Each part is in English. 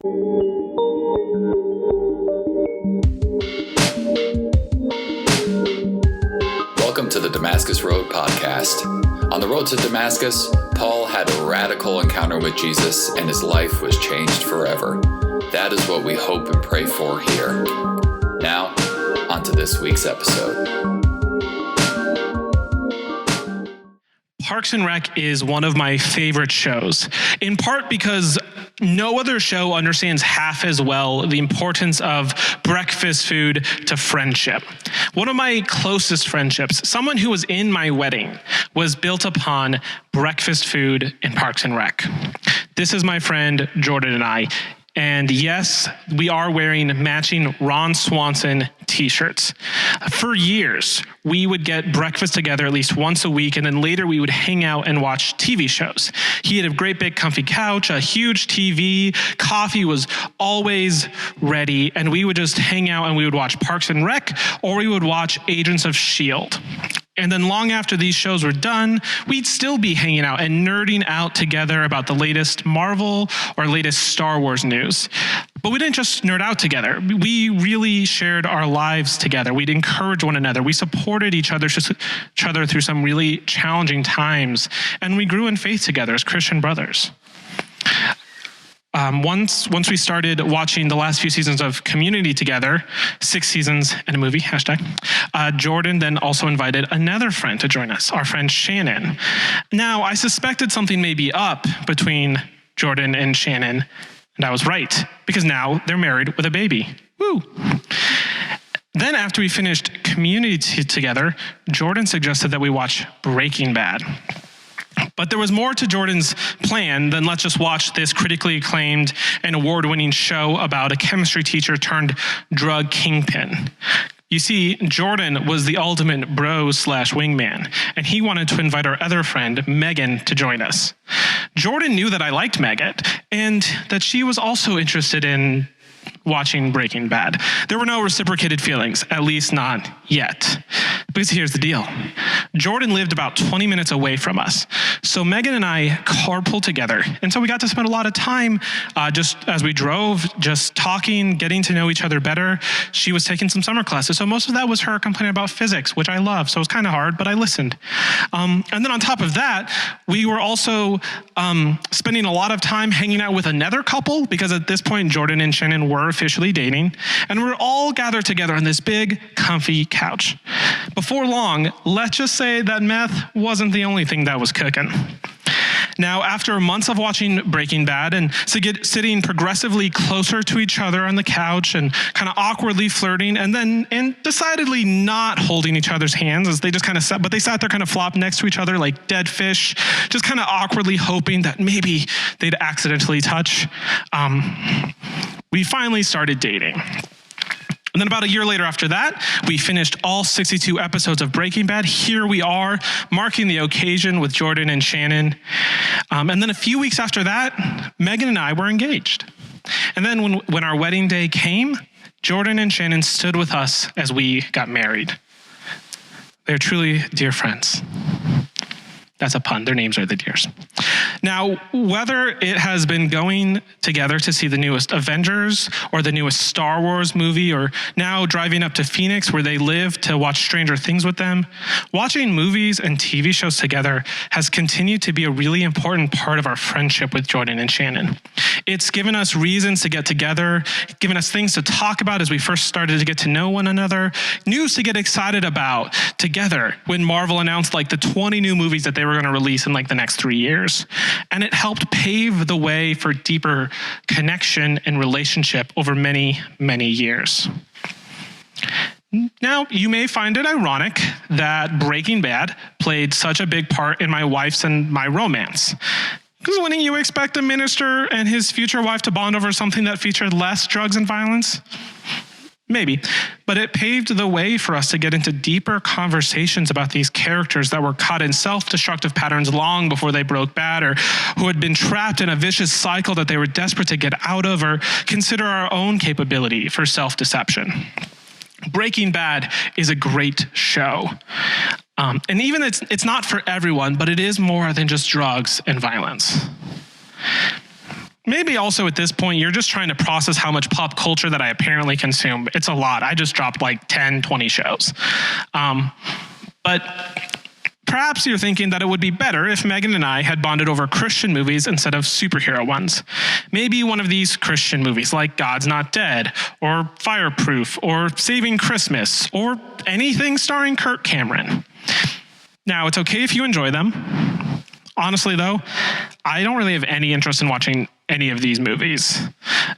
Welcome to the Damascus Road podcast. On the road to Damascus, Paul had a radical encounter with Jesus and his life was changed forever. That is what we hope and pray for here. Now, on to this week's episode. Parks and Rec is one of my favorite shows, in part because no other show understands half as well the importance of breakfast food to friendship. One of my closest friendships, someone who was in my wedding, was built upon breakfast food in Parks and Rec. This is my friend Jordan and I. And yes, we are wearing matching Ron Swanson t-shirts. For years, we would get breakfast together at least once a week, and then later we would hang out and watch TV shows. He had a great big comfy couch, a huge TV, coffee was always ready, and we would just hang out and we would watch Parks and Rec, or we would watch Agents of S.H.I.E.L.D. And then long after these shows were done, we'd still be hanging out and nerding out together about the latest Marvel or latest Star Wars news. But we didn't just nerd out together. We really shared our lives together. We'd encourage one another. We supported each other through some really challenging times. And we grew in faith together as Christian brothers. Once we started watching the last few seasons of Community together, 6 seasons and a movie, Jordan then also invited another friend to join us, our friend Shannon. Now, I suspected something may be up between Jordan and Shannon, and I was right, because now they're married with a baby. Woo! Then after we finished Community together, Jordan suggested that we watch Breaking Bad. But there was more to Jordan's plan than let's just watch this critically acclaimed and award-winning show about a chemistry teacher turned drug kingpin. You see, Jordan was the ultimate bro/wingman, and he wanted to invite our other friend, Megan, to join us. Jordan knew that I liked Megan, and that she was also interested in watching Breaking Bad. There were no reciprocated feelings, at least not yet. Because here's the deal. Jordan lived about 20 minutes away from us. So Megan and I carpooled together. And so we got to spend a lot of time just as we drove, just talking, getting to know each other better. She was taking some summer classes. So most of that was her complaining about physics, which I love. So it was kind of hard, but I listened. And then on top of that, we were also spending a lot of time hanging out with another couple, because at this point, Jordan and Shannon were officially dating, and we're all gathered together on this big, comfy couch. Before long, let's just say that meth wasn't the only thing that was cooking. Now, after months of watching Breaking Bad and sitting progressively closer to each other on the couch and kind of awkwardly flirting and decidedly not holding each other's hands as they just kind of sat, but they sat there kind of flopped next to each other like dead fish, just kind of awkwardly hoping that maybe they'd accidentally touch. We finally started dating. And then about a year later after that, we finished all 62 episodes of Breaking Bad. Here we are, marking the occasion with Jordan and Shannon. And then a few weeks after that, Megan and I were engaged. And then when our wedding day came, Jordan and Shannon stood with us as we got married. They're truly dear friends. That's a pun. Their names are the dears. Now, whether it has been going together to see the newest Avengers or the newest Star Wars movie, or now driving up to Phoenix where they live to watch Stranger Things with them, watching movies and TV shows together has continued to be a really important part of our friendship with Jordan and Shannon. It's given us reasons to get together, given us things to talk about as we first started to get to know one another, news to get excited about together when Marvel announced like the 20 new movies that they were going to release in like the next 3 years. And it helped pave the way for deeper connection and relationship over many, many years. Now, you may find it ironic that Breaking Bad played such a big part in my wife's and my romance. Because wouldn't you expect a minister and his future wife to bond over something that featured less drugs and violence? Maybe, but it paved the way for us to get into deeper conversations about these characters that were caught in self-destructive patterns long before they broke bad, or who had been trapped in a vicious cycle that they were desperate to get out of, or consider our own capability for self-deception. Breaking Bad is a great show. And even it's not for everyone, but it is more than just drugs and violence. maybe also at this point, you're just trying to process how much pop culture that I apparently consume. It's a lot. I just dropped like 10, 20 shows. But perhaps you're thinking that it would be better if Megan and I had bonded over Christian movies instead of superhero ones. Maybe one of these Christian movies like God's Not Dead, or Fireproof, or Saving Christmas, or anything starring Kirk Cameron. Now, it's okay if you enjoy them. Honestly, though, I don't really have any interest in watching any of these movies.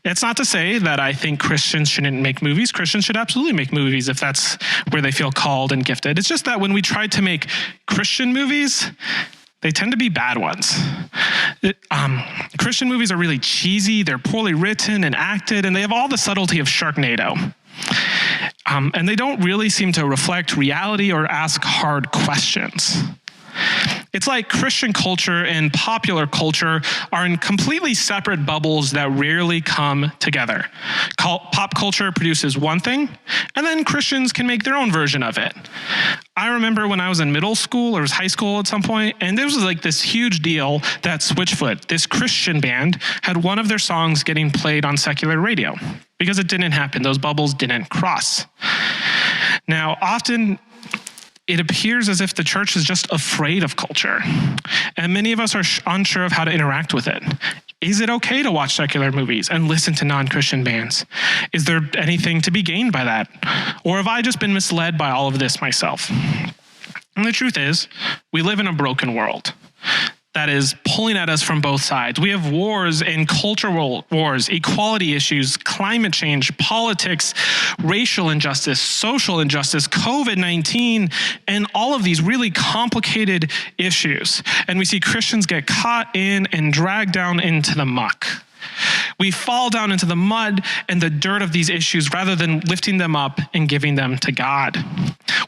It's not to say that I think Christians shouldn't make movies. Christians should absolutely make movies if that's where they feel called and gifted. It's just that when we try to make Christian movies, they tend to be bad ones. Christian movies are really cheesy, they're poorly written and acted, and they have all the subtlety of Sharknado. And they don't really seem to reflect reality or ask hard questions. It's like Christian culture and popular culture are in completely separate bubbles that rarely come together. Pop culture produces one thing, and then Christians can make their own version of it. I remember when I was in middle school or high school at some point, and there was like this huge deal that Switchfoot, this Christian band, had one of their songs getting played on secular radio because it didn't happen. Those bubbles didn't cross. Now, often it appears as if the church is just afraid of culture, and many of us are unsure of how to interact with it. Is it okay to watch secular movies and listen to non-Christian bands? Is there anything to be gained by that? Or have I just been misled by all of this myself? And the truth is, we live in a broken world that is pulling at us from both sides. We have wars and cultural wars, equality issues, climate change, politics, racial injustice, social injustice, COVID-19, and all of these really complicated issues. And we see Christians get caught in and dragged down into the muck. We fall down into the mud and the dirt of these issues rather than lifting them up and giving them to God.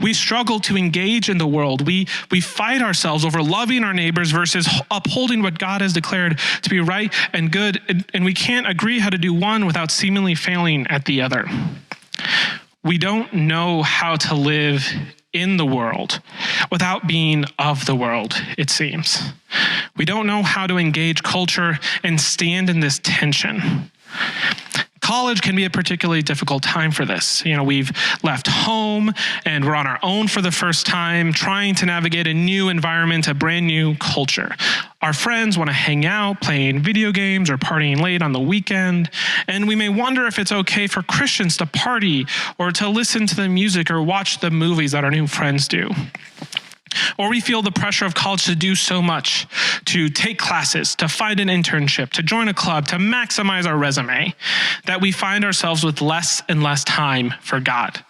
We struggle to engage in the world. We fight ourselves over loving our neighbors versus upholding what God has declared to be right and good, and we can't agree how to do one without seemingly failing at the other. We don't know how to live in the world without being of the world, it seems. We don't know how to engage culture and stand in this tension. College can be a particularly difficult time for this. We've left home and we're on our own for the first time, trying to navigate a new environment, a brand new culture. Our friends want to hang out, playing video games or partying late on the weekend, and we may wonder if it's okay for Christians to party or to listen to the music or watch the movies that our new friends do. Or we feel the pressure of college to do so much, to take classes, to find an internship, to join a club, to maximize our resume, that we find ourselves with less and less time for God.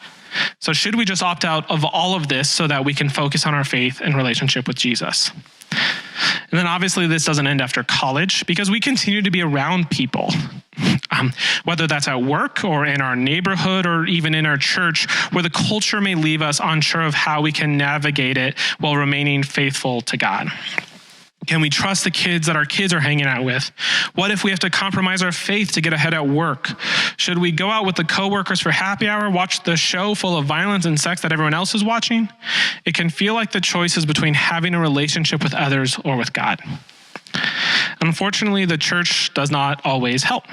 So should we just opt out of all of this so that we can focus on our faith and relationship with Jesus? And then obviously this doesn't end after college because we continue to be around people. Whether that's at work or in our neighborhood or even in our church, where the culture may leave us unsure of how we can navigate it while remaining faithful to God. Can we trust the kids that our kids are hanging out with? What if we have to compromise our faith to get ahead at work? Should we go out with the coworkers for happy hour, watch the show full of violence and sex that everyone else is watching? It can feel like the choice is between having a relationship with others or with God. Unfortunately, the church does not always help.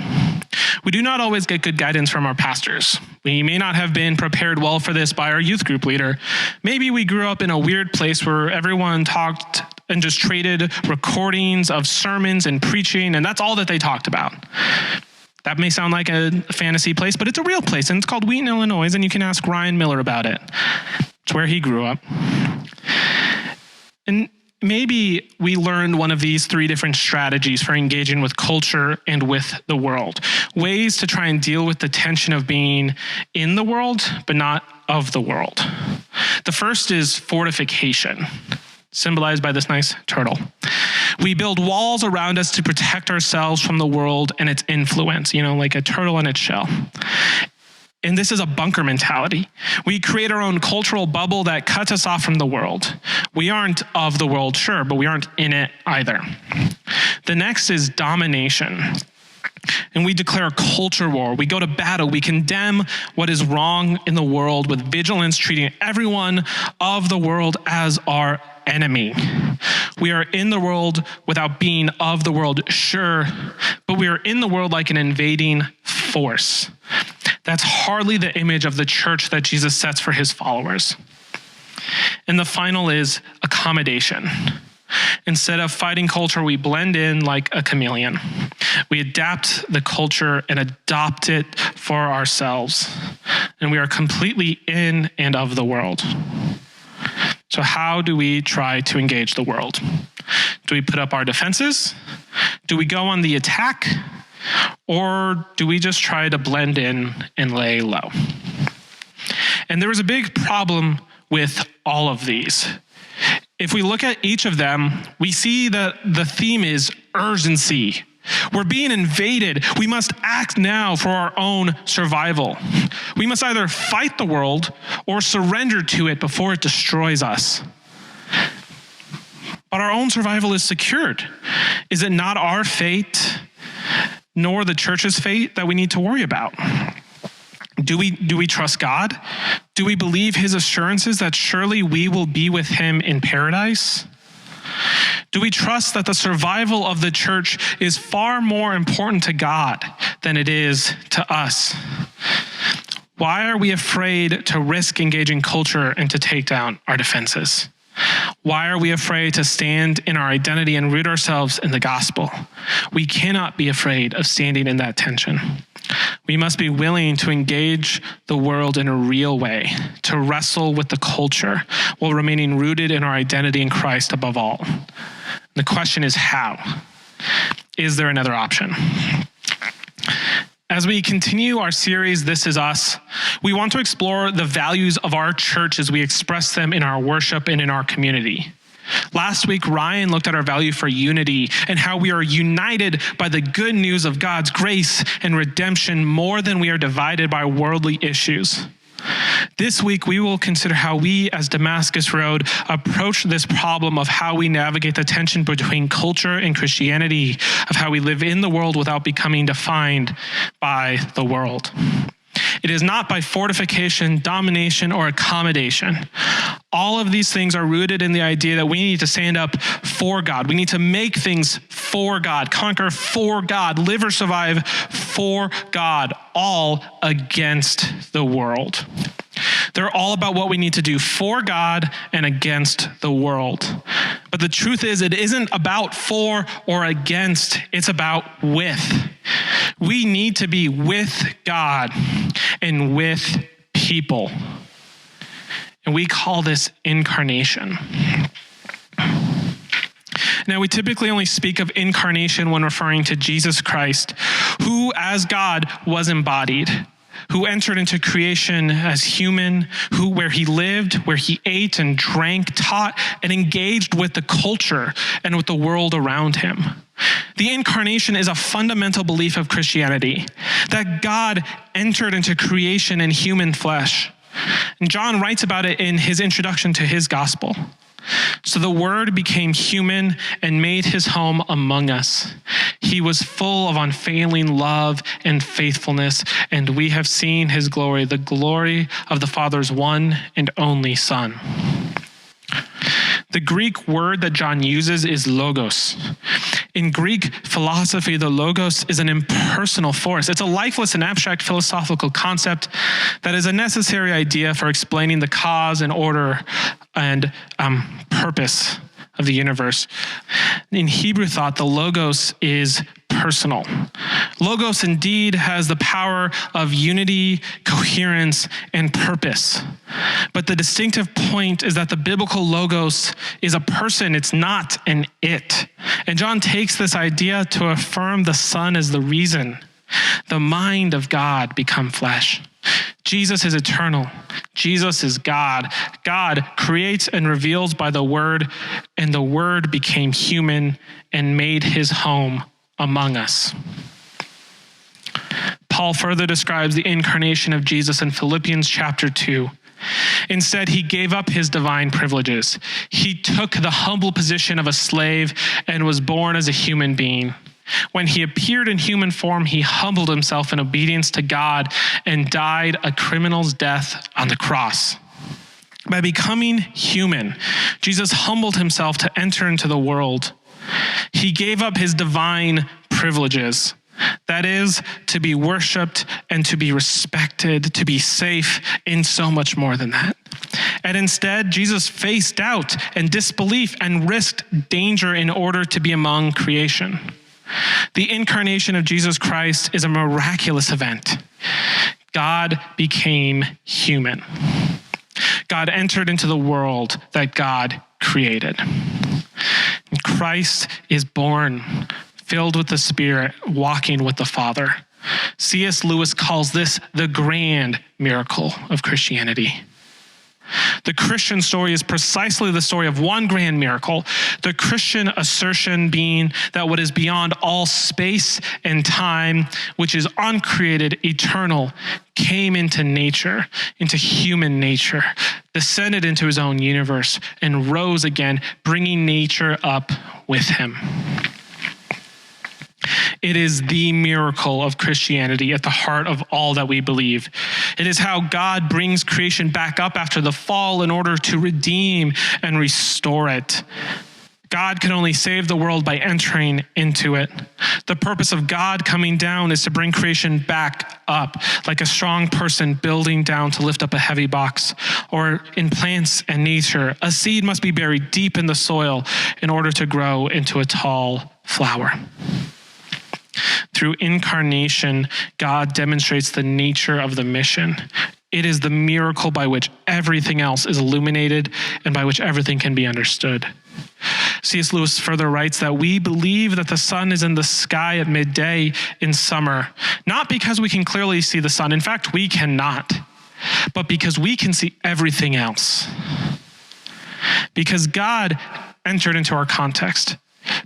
We do not always get good guidance from our pastors. We may not have been prepared well for this by our youth group leader. Maybe we grew up in a weird place where everyone talked and just traded recordings of sermons and preaching, and that's all that they talked about. That may sound like a fantasy place, but it's a real place, and it's called Wheaton, Illinois, and you can ask Ryan Miller about it. It's where he grew up. And maybe we learned one of these 3 different strategies for engaging with culture and with the world. Ways to try and deal with the tension of being in the world, but not of the world. The first is fortification, symbolized by this nice turtle. We build walls around us to protect ourselves from the world and its influence, like a turtle in its shell. And this is a bunker mentality. We create our own cultural bubble that cuts us off from the world. We aren't of the world, sure, but we aren't in it either. The next is domination. And we declare a culture war. We go to battle. We condemn what is wrong in the world with vigilance, treating everyone of the world as our enemy. We are in the world without being of the world, sure, but we are in the world like an invading force. That's hardly the image of the church that Jesus sets for his followers. And the final is accommodation. Instead of fighting culture, we blend in like a chameleon. We adapt the culture and adopt it for ourselves. And we are completely in and of the world. So how do we try to engage the world? Do we put up our defenses? Do we go on the attack? Or do we just try to blend in and lay low? And there is a big problem with all of these. If we look at each of them, we see that the theme is urgency. We're being invaded. We must act now for our own survival. We must either fight the world or surrender to it before it destroys us. But our own survival is secured. Is it not our fate, nor the church's fate, that we need to worry about? Do we trust God? Do we believe his assurances that surely we will be with him in paradise? Do we trust that the survival of the church is far more important to God than it is to us? Why are we afraid to risk engaging culture and to take down our defenses? Why are we afraid to stand in our identity and root ourselves in the gospel? We cannot be afraid of standing in that tension. We must be willing to engage the world in a real way, to wrestle with the culture while remaining rooted in our identity in Christ above all. The question is how? Is there another option? As we continue our series, This Is Us, we want to explore the values of our church as we express them in our worship and in our community. Last week, Ryan looked at our value for unity and how we are united by the good news of God's grace and redemption more than we are divided by worldly issues. This week, we will consider how we as Damascus Road approach this problem of how we navigate the tension between culture and Christianity, of how we live in the world without becoming defined by the world. It is not by fortification, domination, or accommodation. All of these things are rooted in the idea that we need to stand up for God. We need to make things for God, conquer for God, live or survive for God, all against the world. They're all about what we need to do for God and against the world. But the truth is, it isn't about for or against, it's about with. We need to be with God and with people. And we call this incarnation. Now, we typically only speak of incarnation when referring to Jesus Christ, who as God was embodied, who entered into creation as human, where he lived, where he ate and drank, taught, and engaged with the culture and with the world around him. The incarnation is a fundamental belief of Christianity, that God entered into creation in human flesh. And John writes about it in his introduction to his gospel. So the Word became human and made his home among us. He was full of unfailing love and faithfulness, and we have seen his glory, the glory of the Father's one and only Son. The Greek word that John uses is logos. In Greek philosophy, the logos is an impersonal force. It's a lifeless and abstract philosophical concept that is a necessary idea for explaining the cause and order and purpose of the universe. In Hebrew thought, the logos is personal. Logos indeed has the power of unity, coherence, and purpose. But the distinctive point is that the biblical logos is a person, it's not an it. And John takes this idea to affirm the Son as the reason, the mind of God become flesh. Jesus is eternal. Jesus is God. God creates and reveals by the Word, and the Word became human and made his home among us. Paul further describes the incarnation of Jesus in Philippians chapter 2. Instead, he gave up his divine privileges. He took the humble position of a slave and was born as a human being. When he appeared in human form, he humbled himself in obedience to God and died a criminal's death on the cross. By becoming human, Jesus humbled himself to enter into the world. He gave up his divine privileges. That is, to be worshiped and to be respected, to be safe, and so much more than that. And instead, Jesus faced doubt and disbelief and risked danger in order to be among creation. The incarnation of Jesus Christ is a miraculous event. God became human. God entered into the world that God created. And Christ is born, filled with the Spirit, walking with the Father. C.S. Lewis calls this the grand miracle of Christianity. The Christian story is precisely the story of one grand miracle, the Christian assertion being that what is beyond all space and time, which is uncreated, eternal, came into nature, into human nature, descended into his own universe, and rose again, bringing nature up with him. It is the miracle of Christianity at the heart of all that we believe. It is how God brings creation back up after the fall in order to redeem and restore it. God can only save the world by entering into it. The purpose of God coming down is to bring creation back up, like a strong person building down to lift up a heavy box. Or in plants and nature, a seed must be buried deep in the soil in order to grow into a tall flower. Through incarnation, God demonstrates the nature of the mission. It is the miracle by which everything else is illuminated and by which everything can be understood. C.S. Lewis further writes that we believe that the sun is in the sky at midday in summer, not because we can clearly see the sun. In fact, we cannot, but because we can see everything else. Because God entered into our context,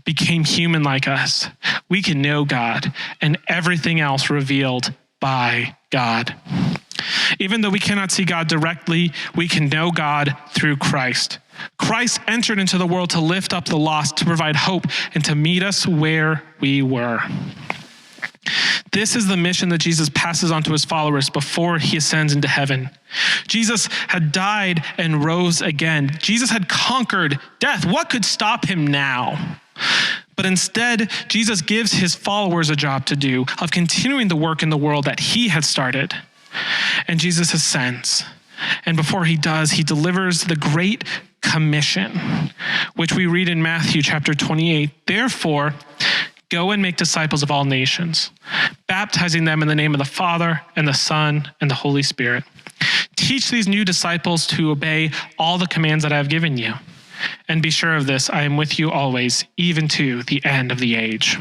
became human like us, we can know God and everything else revealed by God. Even though we cannot see God directly, we can know God through Christ. Christ entered into the world to lift up the lost, to provide hope, and to meet us where we were. This is the mission that Jesus passes on to his followers before he ascends into heaven. Jesus had died and rose again. Jesus had conquered death. What could stop him now? But instead, Jesus gives his followers a job to do of continuing the work in the world that he had started. And Jesus ascends. And before he does, he delivers the Great Commission, which we read in Matthew chapter 28. Therefore, go and make disciples of all nations, baptizing them in the name of the Father and the Son and the Holy Spirit. Teach these new disciples to obey all the commands that I have given you. And be sure of this, I am with you always, even to the end of the age.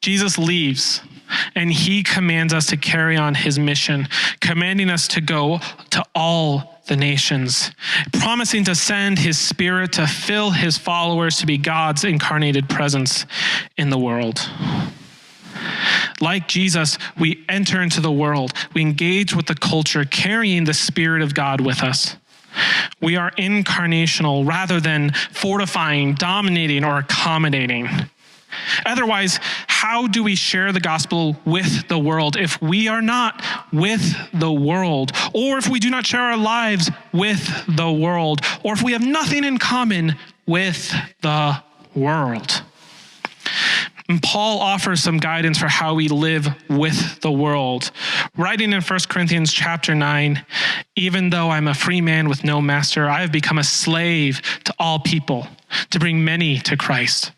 Jesus leaves, and he commands us to carry on his mission, commanding us to go to all the nations, promising to send his Spirit to fill his followers to be God's incarnated presence in the world. Like Jesus, we enter into the world. We engage with the culture, carrying the Spirit of God with us. We are incarnational rather than fortifying, dominating, or accommodating. Otherwise, how do we share the gospel with the world if we are not with the world, or if we do not share our lives with the world, or if we have nothing in common with the world? And Paul offers some guidance for how we live with the world. Writing in 1 Corinthians chapter 9, even though I'm a free man with no master, I have become a slave to all people to bring many to Christ.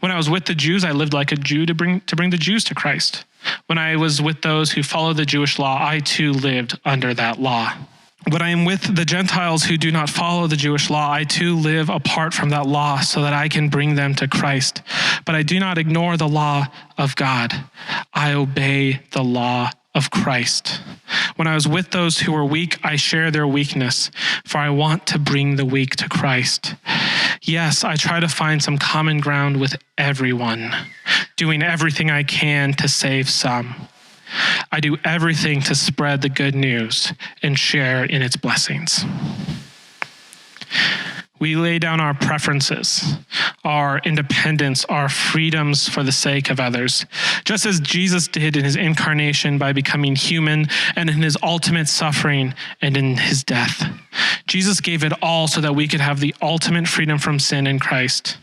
When I was with the Jews, I lived like a Jew to bring the Jews to Christ. When I was with those who follow the Jewish law, I too lived under that law. When I am with the Gentiles who do not follow the Jewish law, I too live apart from that law so that I can bring them to Christ. But I do not ignore the law of God. I obey the law of Christ. When I was with those who were weak, I share their weakness, for I want to bring the weak to Christ. Yes, I try to find some common ground with everyone, doing everything I can to save some. I do everything to spread the good news and share in its blessings. We lay down our preferences, our independence, our freedoms for the sake of others, just as Jesus did in his incarnation by becoming human and in his ultimate suffering and in his death. Jesus gave it all so that we could have the ultimate freedom from sin in Christ.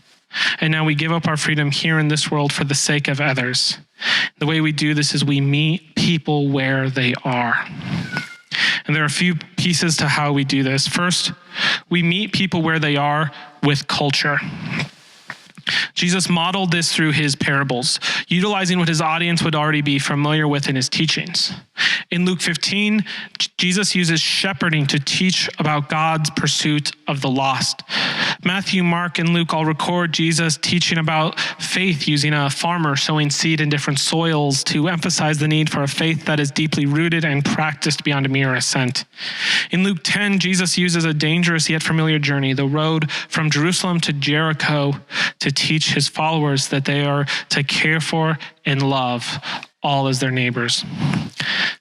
And now we give up our freedom here in this world for the sake of others. The way we do this is we meet people where they are. And there are a few pieces to how we do this. First, we meet people where they are with culture. Jesus modeled this through his parables, utilizing what his audience would already be familiar with in his teachings. In Luke 15, Jesus uses shepherding to teach about God's pursuit of the lost. Matthew, Mark, and Luke all record Jesus teaching about faith using a farmer sowing seed in different soils to emphasize the need for a faith that is deeply rooted and practiced beyond a mere assent. In Luke 10, Jesus uses a dangerous yet familiar journey, the road from Jerusalem to Jericho, to teach his followers that they are to care for and love all as their neighbors.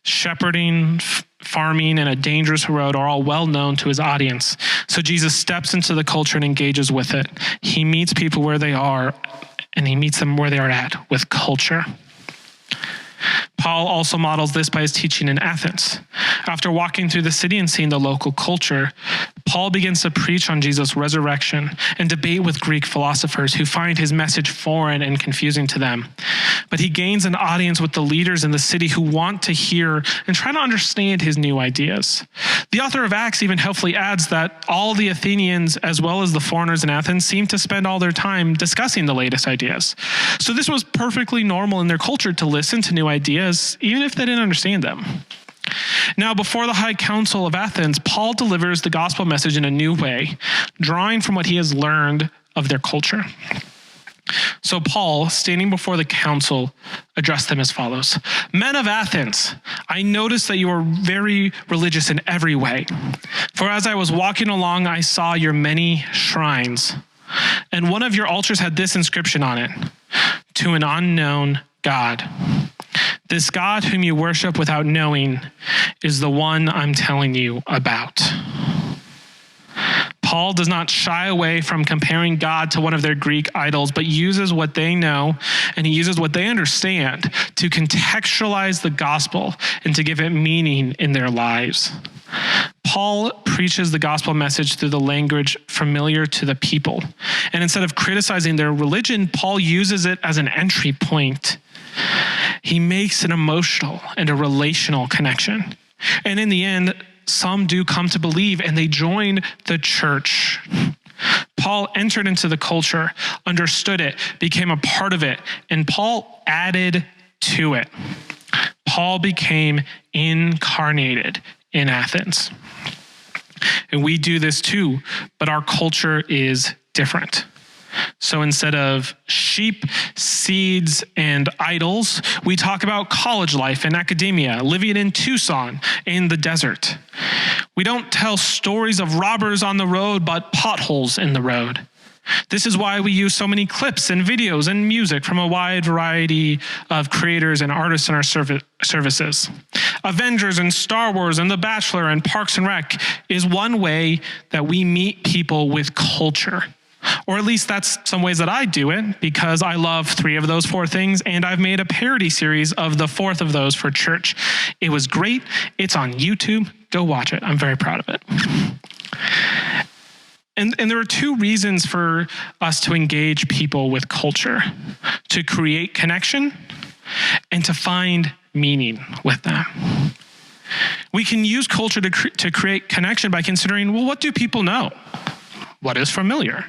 Shepherding, farming, and a dangerous road are all well known to his audience. So Jesus steps into the culture and engages with it. He meets people where they are, and he meets them where they are at, with culture. Paul also models this by his teaching in Athens. After walking through the city and seeing the local culture, Paul begins to preach on Jesus' resurrection and debate with Greek philosophers who find his message foreign and confusing to them. But he gains an audience with the leaders in the city who want to hear and try to understand his new ideas. The author of Acts even helpfully adds that all the Athenians, as well as the foreigners in Athens, seem to spend all their time discussing the latest ideas. So this was perfectly normal in their culture to listen to new ideas, even if they didn't understand them. Now, before the High Council of Athens, Paul delivers the gospel message in a new way, drawing from what he has learned of their culture. So Paul, standing before the council, addressed them as follows. Men of Athens, I notice that you are very religious in every way. For as I was walking along, I saw your many shrines, and one of your altars had this inscription on it, to an unknown God. This God whom you worship without knowing is the one I'm telling you about. Paul does not shy away from comparing God to one of their Greek idols, but uses what they know and he uses what they understand to contextualize the gospel and to give it meaning in their lives. Paul preaches the gospel message through the language familiar to the people. And instead of criticizing their religion, Paul uses it as an entry point. He makes an emotional and a relational connection. And in the end, some do come to believe and they join the church. Paul entered into the culture, understood it, became a part of it, and Paul added to it. Paul became incarnated in Athens. And we do this too, but our culture is different. So instead of sheep, seeds, and idols, we talk about college life and academia, living in Tucson, in the desert. We don't tell stories of robbers on the road, but potholes in the road. This is why we use so many clips and videos and music from a wide variety of creators and artists in our services. Avengers and Star Wars and The Bachelor and Parks and Rec is one way that we meet people with culture. Or at least that's some ways that I do it, because I love 3 of those 4 things, and I've made a parody series of the 4th of those for church. It was great. It's on YouTube. Go watch it. I'm very proud of it. And there are 2 reasons for us to engage people with culture: to create connection and to find meaning with them. We can use culture to create connection by considering, well, what do people know? What is familiar?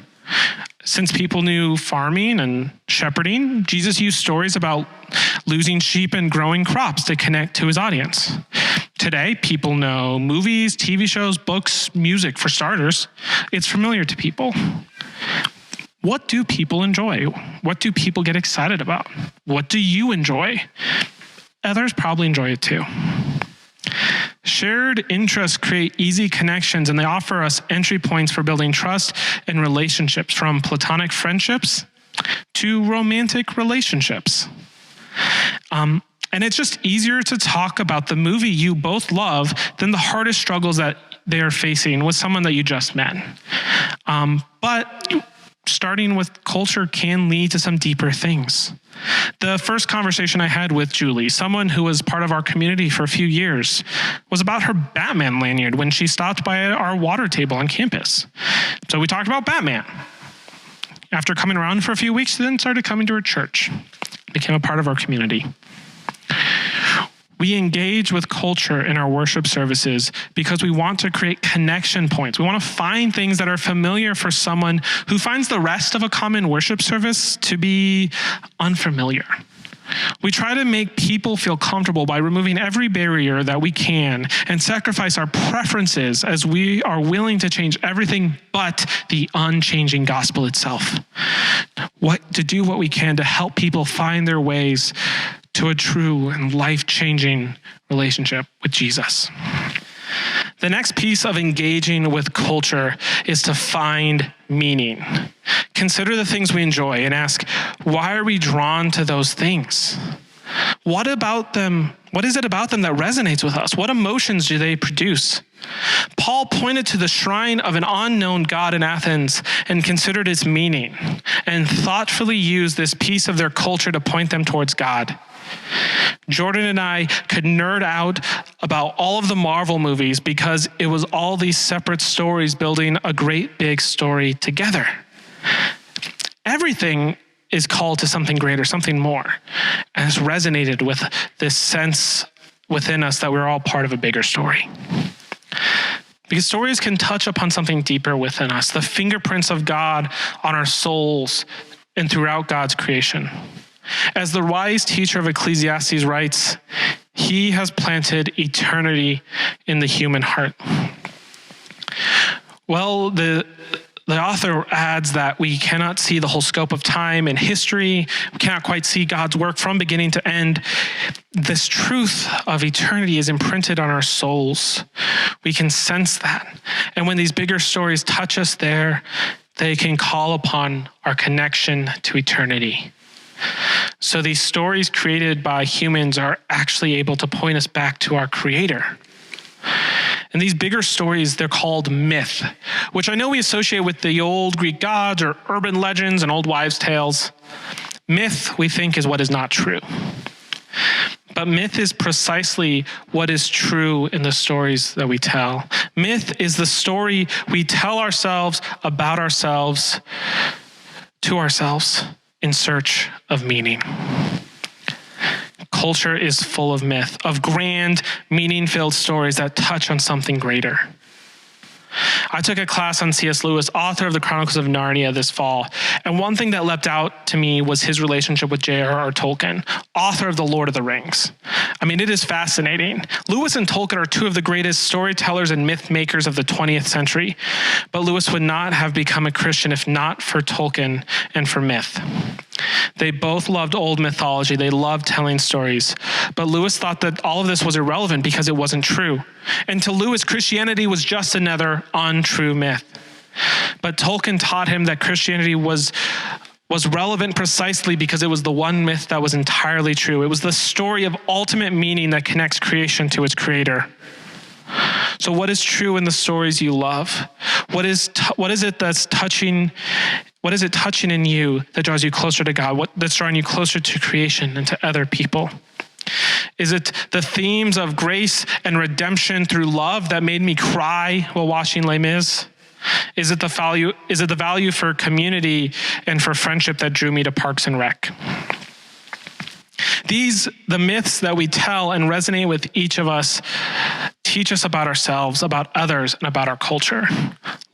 Since people knew farming and shepherding, Jesus used stories about losing sheep and growing crops to connect to his audience. Today, people know movies, TV shows, books, music, for starters. It's familiar to people. What do people enjoy? What do people get excited about? What do you enjoy? Others probably enjoy it too. Shared interests create easy connections, and they offer us entry points for building trust and relationships, from platonic friendships to romantic relationships. And it's just easier to talk about the movie you both love than the hardest struggles that they are facing with someone that you just met. But starting with culture can lead to some deeper things. The first conversation I had with Julie, someone who was part of our community for a few years, was about her Batman lanyard when she stopped by our water table on campus. So we talked about Batman. After coming around for a few weeks, she then started coming to her church, became a part of our community. We engage with culture in our worship services because we want to create connection points. We want to find things that are familiar for someone who finds the rest of a common worship service to be unfamiliar. We try to make people feel comfortable by removing every barrier that we can and sacrifice our preferences as we are willing to change everything but the unchanging gospel itself. To do what we can to help people find their ways to a true and life-changing relationship with Jesus. The next piece of engaging with culture is to find meaning. Consider the things we enjoy and ask, why are we drawn to those things? What about them? What is it about them that resonates with us? What emotions do they produce? Paul pointed to the shrine of an unknown God in Athens and considered its meaning and thoughtfully used this piece of their culture to point them towards God. Jordan and I could nerd out about all of the Marvel movies because it was all these separate stories building a great big story together. Everything is called to something greater, something more, and it's resonated with this sense within us that we're all part of a bigger story. Because stories can touch upon something deeper within us, the fingerprints of God on our souls and throughout God's creation. As the wise teacher of Ecclesiastes writes, he has planted eternity in the human heart. Well, the author adds that we cannot see the whole scope of time and history. We cannot quite see God's work from beginning to end. This truth of eternity is imprinted on our souls. We can sense that. And when these bigger stories touch us there, they can call upon our connection to eternity. So these stories created by humans are actually able to point us back to our Creator. And these bigger stories, they're called myth, which I know we associate with the old Greek gods or urban legends and old wives' tales. Myth, we think, is what is not true. But myth is precisely what is true in the stories that we tell. Myth is the story we tell ourselves about ourselves to ourselves in search of meaning. Culture is full of myth, of grand, meaning-filled stories that touch on something greater. I took a class on C.S. Lewis, author of the Chronicles of Narnia, this fall, and one thing that leapt out to me was his relationship with J.R.R. Tolkien, author of The Lord of the Rings. I mean, it is fascinating. Lewis and Tolkien are two of the greatest storytellers and myth makers of the 20th century, but Lewis would not have become a Christian if not for Tolkien and for myth. They both loved old mythology. They loved telling stories. But Lewis thought that all of this was irrelevant because it wasn't true. And to Lewis, Christianity was just another untrue myth. But Tolkien taught him that Christianity was relevant precisely because it was the one myth that was entirely true. It was the story of ultimate meaning that connects creation to its creator. So what is true in the stories you love? What is it that's touching? What is it touching in you that draws you closer to God? That's drawing you closer to creation and to other people? Is it the themes of grace and redemption through love that made me cry while watching Les Mis? Is it the value for community and for friendship that drew me to Parks and Rec? The myths that we tell and resonate with each of us teach us about ourselves, about others, and about our culture.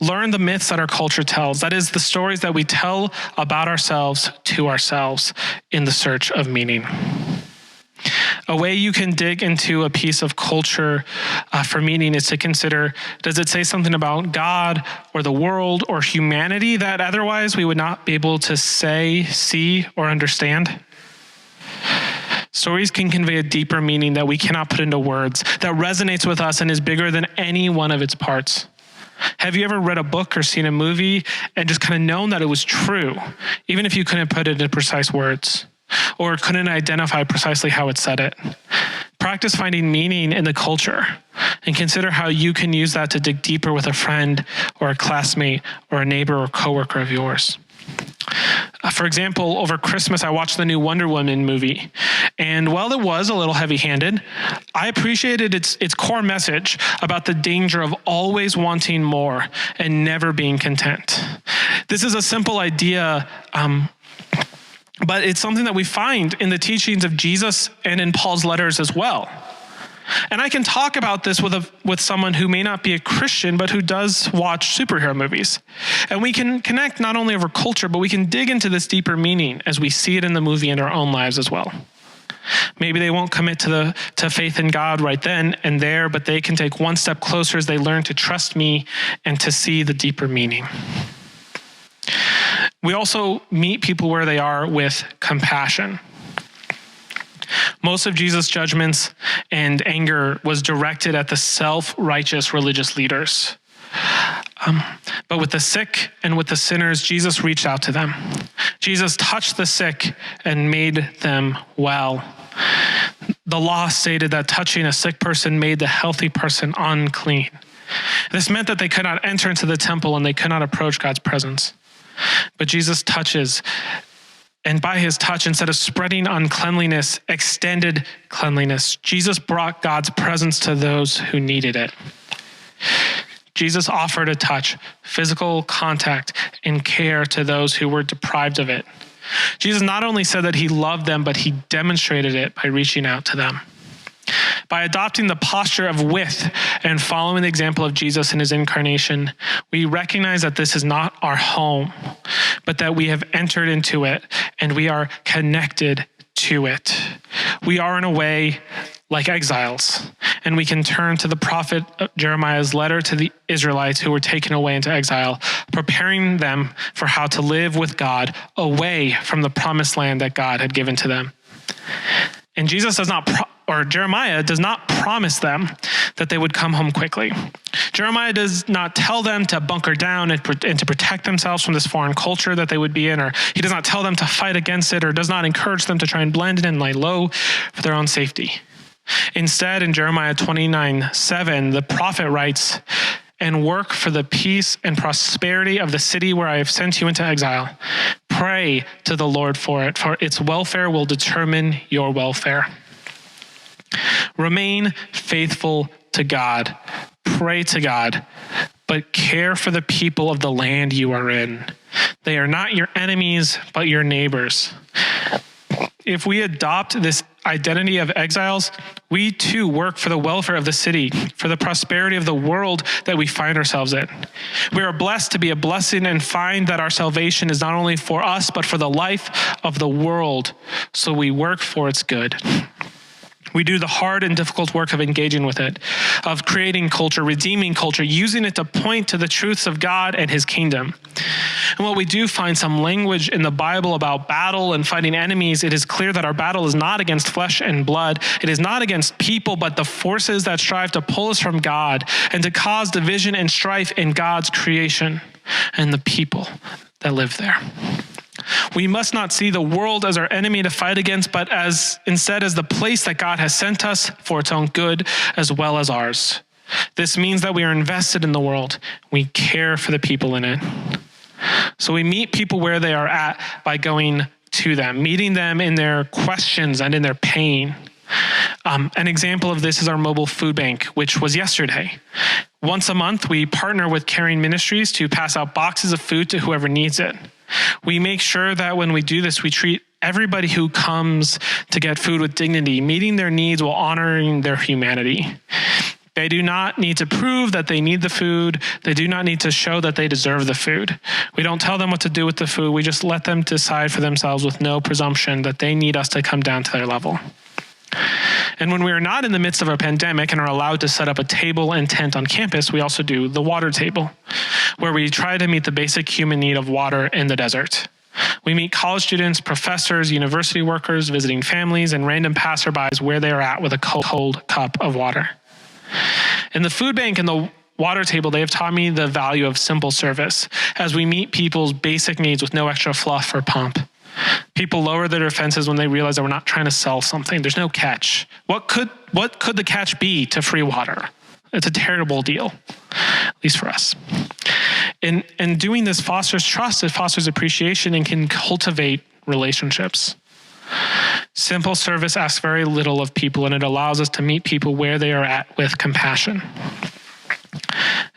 Learn the myths that our culture tells. That is, the stories that we tell about ourselves to ourselves in the search of meaning. A way you can dig into a piece of culture for meaning is to consider, does it say something about God or the world or humanity that otherwise we would not be able to say, see, or understand? Stories can convey a deeper meaning that we cannot put into words, that resonates with us and is bigger than any one of its parts. Have you ever read a book or seen a movie and just kind of known that it was true, even if you couldn't put it in precise words or couldn't identify precisely how it said it? Practice finding meaning in the culture and consider how you can use that to dig deeper with a friend or a classmate or a neighbor or coworker of yours. For example, over Christmas, I watched the new Wonder Woman movie. And while it was a little heavy-handed, I appreciated its core message about the danger of always wanting more and never being content. This is a simple idea, but it's something that we find in the teachings of Jesus and in Paul's letters as well. And I can talk about this with someone who may not be a Christian, but who does watch superhero movies. And we can connect not only over culture, but we can dig into this deeper meaning as we see it in the movie in our own lives as well. Maybe they won't commit to faith in God right then and there, but they can take one step closer as they learn to trust me and to see the deeper meaning. We also meet people where they are with compassion. Most of Jesus' judgments and anger was directed at the self-righteous religious leaders. But with the sick and with the sinners, Jesus reached out to them. Jesus touched the sick and made them well. The law stated that touching a sick person made the healthy person unclean. This meant that they could not enter into the temple and they could not approach God's presence. But Jesus touches, and by his touch, instead of spreading uncleanliness, extended cleanliness. Jesus brought God's presence to those who needed it. Jesus offered a touch, physical contact, and care to those who were deprived of it. Jesus not only said that he loved them, but he demonstrated it by reaching out to them. By adopting the posture of with and following the example of Jesus in his incarnation, we recognize that this is not our home, but that we have entered into it and we are connected to it. We are in a way like exiles, and we can turn to the prophet Jeremiah's letter to the Israelites who were taken away into exile, preparing them for how to live with God away from the promised land that God had given to them. And Jeremiah does not promise them that they would come home quickly. Jeremiah does not tell them to bunker down and to protect themselves from this foreign culture that they would be in, or he does not tell them to fight against it, or does not encourage them to try and blend in and lay low for their own safety. Instead, in Jeremiah 29:7, the prophet writes, "And work for the peace and prosperity of the city where I have sent you into exile. Pray to the Lord for it, for its welfare will determine your welfare." Remain faithful to God. Pray to God, but care for the people of the land you are in. They are not your enemies, but your neighbors. If we adopt this identity of exiles, we too work for the welfare of the city, for the prosperity of the world that we find ourselves in. We are blessed to be a blessing and find that our salvation is not only for us, but for the life of the world. So we work for its good. We do the hard and difficult work of engaging with it, of creating culture, redeeming culture, using it to point to the truths of God and his kingdom. And while we do find some language in the Bible about battle and fighting enemies, it is clear that our battle is not against flesh and blood. It is not against people, but the forces that strive to pull us from God and to cause division and strife in God's creation and the people that live there. We must not see the world as our enemy to fight against, but instead as the place that God has sent us for its own good as well as ours. This means that we are invested in the world. We care for the people in it. So we meet people where they are at by going to them, meeting them in their questions and in their pain. An example of this is our mobile food bank, which was yesterday. Once a month, we partner with Caring Ministries to pass out boxes of food to whoever needs it. We make sure that when we do this, we treat everybody who comes to get food with dignity, meeting their needs while honoring their humanity. They do not need to prove that they need the food. They do not need to show that they deserve the food. We don't tell them what to do with the food. We just let them decide for themselves with no presumption that they need us to come down to their level. And when we are not in the midst of a pandemic and are allowed to set up a table and tent on campus, we also do the water table, where we try to meet the basic human need of water in the desert. We meet college students, professors, university workers, visiting families, and random passerbys where they are at with a cold cup of water. In the food bank and the water table, they have taught me the value of simple service as we meet people's basic needs with no extra fluff or pomp. People lower their defenses when they realize that we're not trying to sell something. There's no catch. What could the catch be to free water? It's a terrible deal, at least for us. And doing this fosters trust, it fosters appreciation, and can cultivate relationships. Simple service asks very little of people, and it allows us to meet people where they are at with compassion.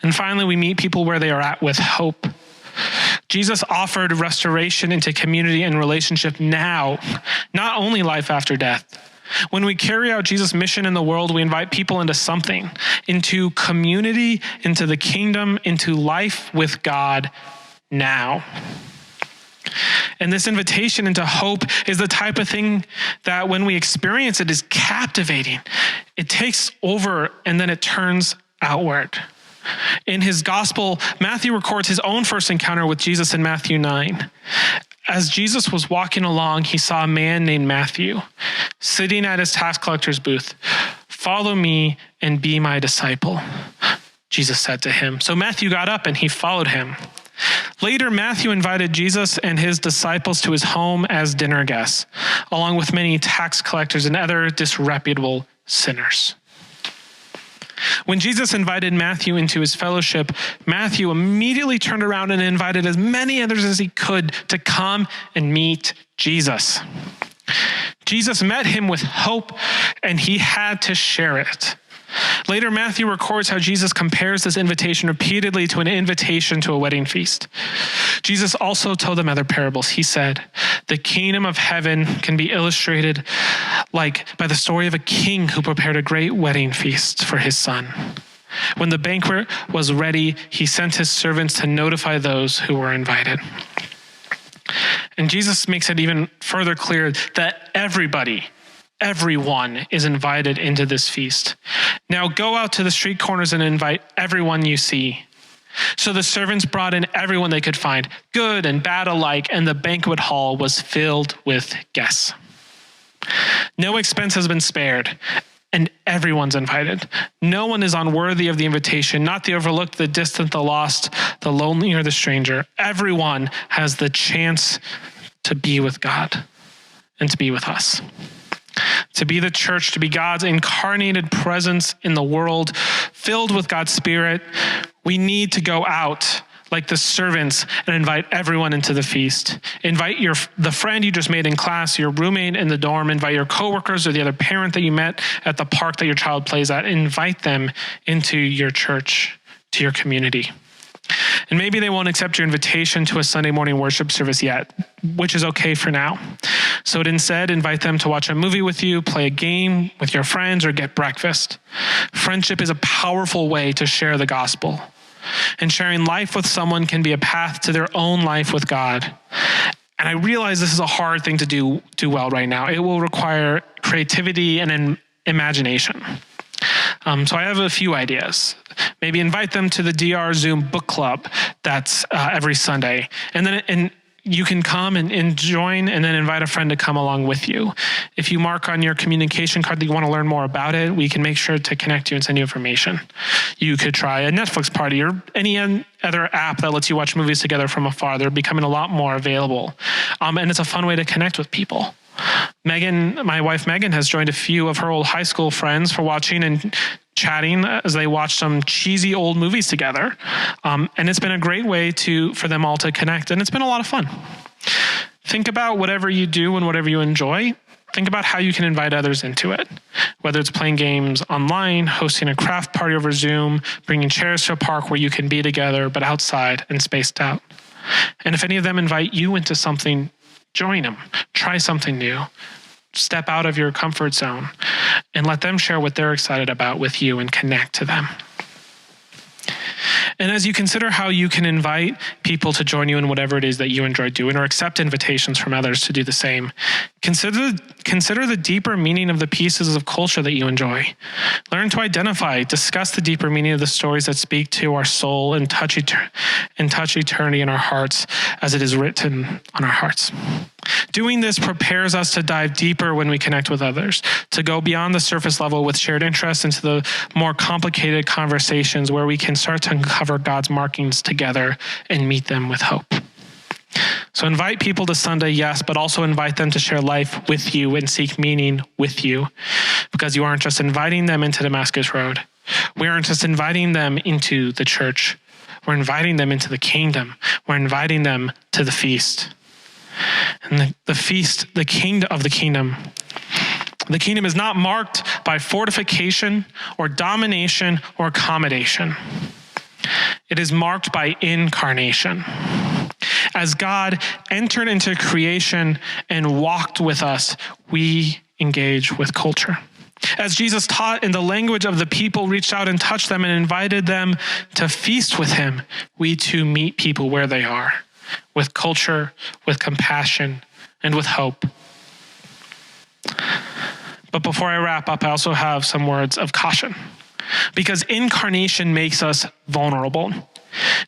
And finally, we meet people where they are at with hope. Jesus offered restoration into community and relationship now, not only life after death. When we carry out Jesus' mission in the world, we invite people into something, into community, into the kingdom, into life with God now. And this invitation into hope is the type of thing that when we experience it is captivating. It takes over and then it turns outward. In his gospel, Matthew records his own first encounter with Jesus in Matthew 9. As Jesus was walking along, he saw a man named Matthew sitting at his tax collector's booth. "Follow me and be my disciple," Jesus said to him. So Matthew got up and he followed him. Later, Matthew invited Jesus and his disciples to his home as dinner guests, along with many tax collectors and other disreputable sinners. When Jesus invited Matthew into his fellowship, Matthew immediately turned around and invited as many others as he could to come and meet Jesus. Jesus met him with hope, and he had to share it. Later, Matthew records how Jesus compares this invitation repeatedly to an invitation to a wedding feast. Jesus also told them other parables. He said, "The kingdom of heaven can be illustrated like by the story of a king who prepared a great wedding feast for his son. When the banquet was ready, he sent his servants to notify those who were invited." And Jesus makes it even further clear that everyone is invited into this feast. "Now go out to the street corners and invite everyone you see." So the servants brought in everyone they could find, good and bad alike, and the banquet hall was filled with guests. No expense has been spared, and everyone's invited. No one is unworthy of the invitation, not the overlooked, the distant, the lost, the lonely, or the stranger. Everyone has the chance to be with God and to be with us. To be the church, to be God's incarnated presence in the world, filled with God's Spirit, we need to go out like the servants and invite everyone into the feast. Invite the friend you just made in class, your roommate in the dorm, invite your coworkers or the other parent that you met at the park that your child plays at. Invite them into your church, to your community. And maybe they won't accept your invitation to a Sunday morning worship service yet, which is okay for now. So instead, invite them to watch a movie with you, play a game with your friends, or get breakfast. Friendship is a powerful way to share the gospel. And sharing life with someone can be a path to their own life with God. And I realize this is a hard thing to do well right now. It will require creativity and imagination. So I have a few ideas. Maybe invite them to the DR Zoom book club that's every Sunday. And you can come and join, and then invite a friend to come along with you. If you mark on your communication card that you want to learn more about it, we can make sure to connect you and send you information. You could try a Netflix party or any other app that lets you watch movies together from afar. They're becoming a lot more available. And it's a fun way to connect with people. Megan, my wife Megan, has joined a few of her old high school friends for watching and chatting as they watch some cheesy old movies together. And it's been a great way for them all to connect. And it's been a lot of fun. Think about whatever you do and whatever you enjoy. Think about how you can invite others into it, whether it's playing games online, hosting a craft party over Zoom, bringing chairs to a park where you can be together, but outside and spaced out. And if any of them invite you into something, join them. Try something new. Step out of your comfort zone and let them share what they're excited about with you and connect to them. And as you consider how you can invite people to join you in whatever it is that you enjoy doing, or accept invitations from others to do the same, consider the deeper meaning of the pieces of culture that you enjoy. Learn to identify, discuss the deeper meaning of the stories that speak to our soul and touch eternity in our hearts as it is written on our hearts. Doing this prepares us to dive deeper when we connect with others, to go beyond the surface level with shared interests into the more complicated conversations where we can start to uncover God's markings together and meet them with hope. So invite people to Sunday, yes, but also invite them to share life with you and seek meaning with you, because you aren't just inviting them into Damascus Road. We aren't just inviting them into the church. We're inviting them into the kingdom. We're inviting them to the feast. And the feast, the kingdom of the kingdom. The kingdom is not marked by fortification or domination or accommodation. It is marked by incarnation. As God entered into creation and walked with us, we engage with culture. As Jesus taught in the language of the people, reached out and touched them and invited them to feast with him, we too meet people where they are, with culture, with compassion, and with hope. But before I wrap up, I also have some words of caution, because incarnation makes us vulnerable.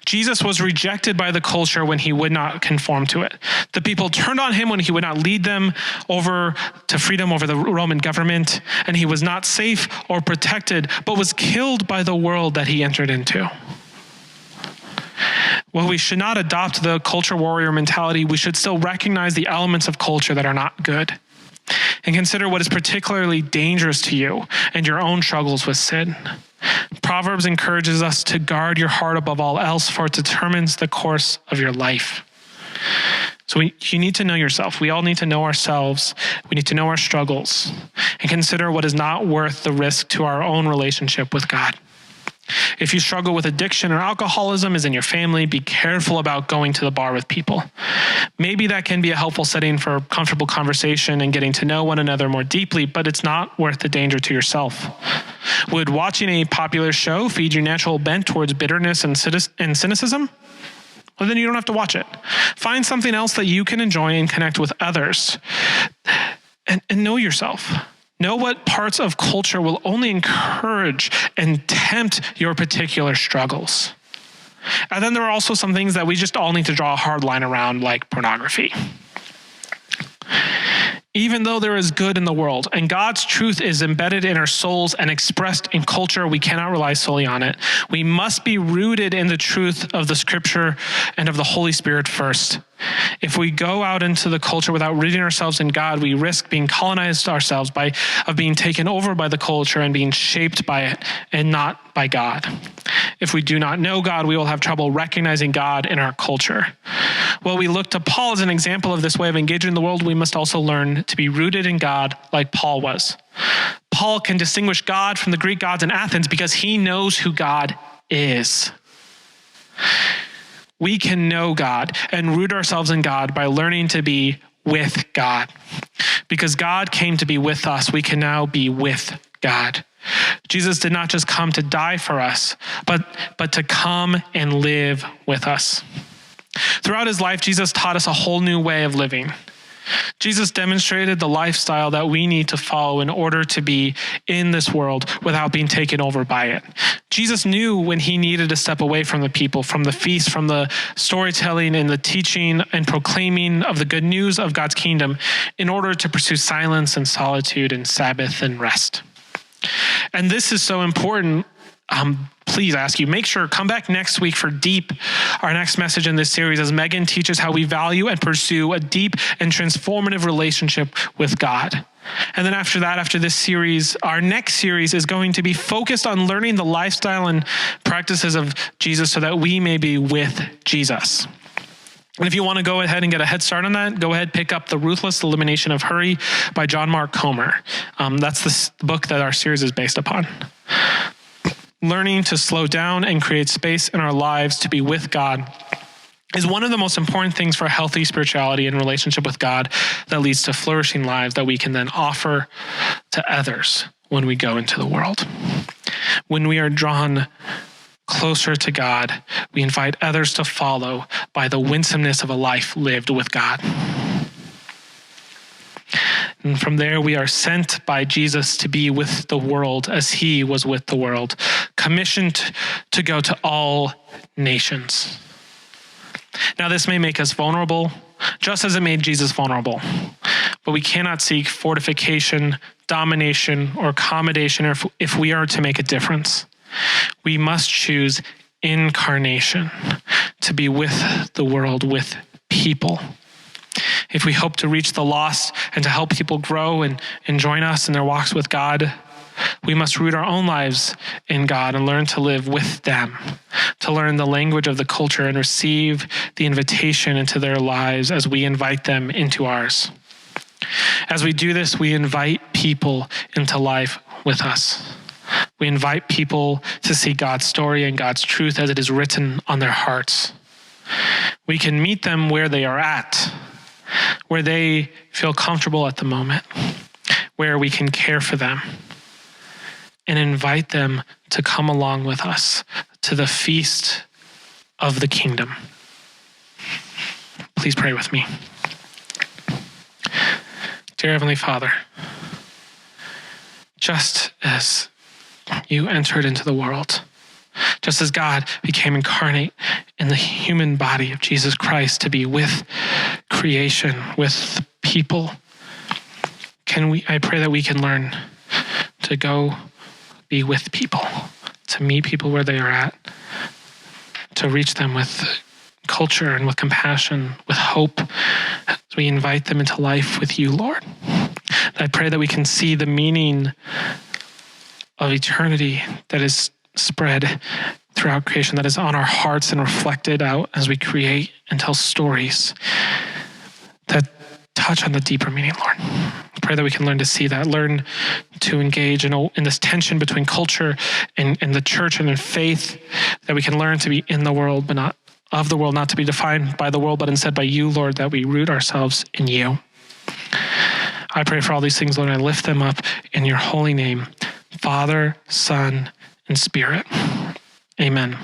Jesus was rejected by the culture when he would not conform to it. The people turned on him when he would not lead them over to freedom over the Roman government, and he was not safe or protected, but was killed by the world that he entered into. While we should not adopt the culture warrior mentality, we should still recognize the elements of culture that are not good, and consider what is particularly dangerous to you and your own struggles with sin. Proverbs encourages us to guard your heart above all else, for it determines the course of your life. So you need to know yourself. We all need to know ourselves. We need to know our struggles and consider what is not worth the risk to our own relationship with God. If you struggle with addiction or alcoholism is in your family, be careful about going to the bar with people. Maybe that can be a helpful setting for comfortable conversation and getting to know one another more deeply, but it's not worth the danger to yourself. Would watching a popular show feed your natural bent towards bitterness and cynicism? Well, then you don't have to watch it. Find something else that you can enjoy and connect with others. And know yourself. Know what parts of culture will only encourage and tempt your particular struggles. And then there are also some things that we just all need to draw a hard line around, like pornography. Even though there is good in the world and God's truth is embedded in our souls and expressed in culture, we cannot rely solely on it. We must be rooted in the truth of the scripture and of the Holy Spirit first. If we go out into the culture without rooting ourselves in God, we risk being colonized ourselves of being taken over by the culture and being shaped by it and not by God. If we do not know God, we will have trouble recognizing God in our culture. While we look to Paul as an example of this way of engaging in the world, we must also learn to be rooted in God like Paul was. Paul can distinguish God from the Greek gods in Athens because he knows who God is. We can know God and root ourselves in God by learning to be with God. Because God came to be with us, we can now be with God. Jesus did not just come to die for us, but to come and live with us. Throughout his life, Jesus taught us a whole new way of living. Jesus demonstrated the lifestyle that we need to follow in order to be in this world without being taken over by it. Jesus knew when he needed to step away from the people, from the feast, from the storytelling and the teaching and proclaiming of the good news of God's kingdom in order to pursue silence and solitude and Sabbath and rest. And this is so important. Please, I ask you, make sure, come back next week for Deep, our next message in this series, as Megan teaches how we value and pursue a deep and transformative relationship with God. And then after that, after this series, our next series is going to be focused on learning the lifestyle and practices of Jesus so that we may be with Jesus. And if you want to go ahead and get a head start on that, go ahead, pick up The Ruthless Elimination of Hurry by John Mark Comer. That's the book that our series is based upon. Learning to slow down and create space in our lives to be with God is one of the most important things for healthy spirituality and relationship with God that leads to flourishing lives that we can then offer to others when we go into the world. When we are drawn closer to God, we invite others to follow by the winsomeness of a life lived with God. And from there, we are sent by Jesus to be with the world as he was with the world, commissioned to go to all nations. Now, this may make us vulnerable, just as it made Jesus vulnerable. But we cannot seek fortification, domination, or accommodation if we are to make a difference. We must choose incarnation, to be with the world with people. If we hope to reach the lost and to help people grow and join us in their walks with God, we must root our own lives in God and learn to live with them, to learn the language of the culture and receive the invitation into their lives as we invite them into ours. As we do this, we invite people into life with us. We invite people to see God's story and God's truth as it is written on their hearts. We can meet them where they are at, where they feel comfortable at the moment, where we can care for them, and invite them to come along with us to the feast of the kingdom. Please pray with me. Dear Heavenly Father, just as you entered into the world, just as God became incarnate in the human body of Jesus Christ to be with creation, with the people, I pray that we can learn to go be with people, to meet people where they are at, to reach them with culture and with compassion, with hope, as we invite them into life with you, Lord. I pray that we can see the meaning of eternity that is spread throughout creation, that is on our hearts and reflected out as we create and tell stories that touch on the deeper meaning, Lord. I pray that we can learn to see that, learn to engage in this tension between culture and the church and in faith, that we can learn to be in the world, but not of the world, not to be defined by the world, but instead by you, Lord, that we root ourselves in you. I pray for all these things, Lord, and I lift them up in your holy name, Father, Son, and Spirit. Amen.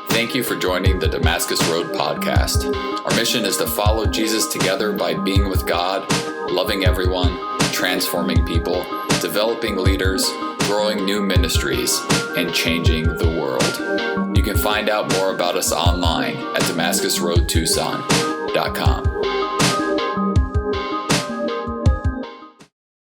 Thank you for joining the Damascus Road podcast. Our mission is to follow Jesus together by being with God, loving everyone, transforming people, developing leaders, growing new ministries, and changing the world. You can find out more about us online at DamascusRoadTucson.com.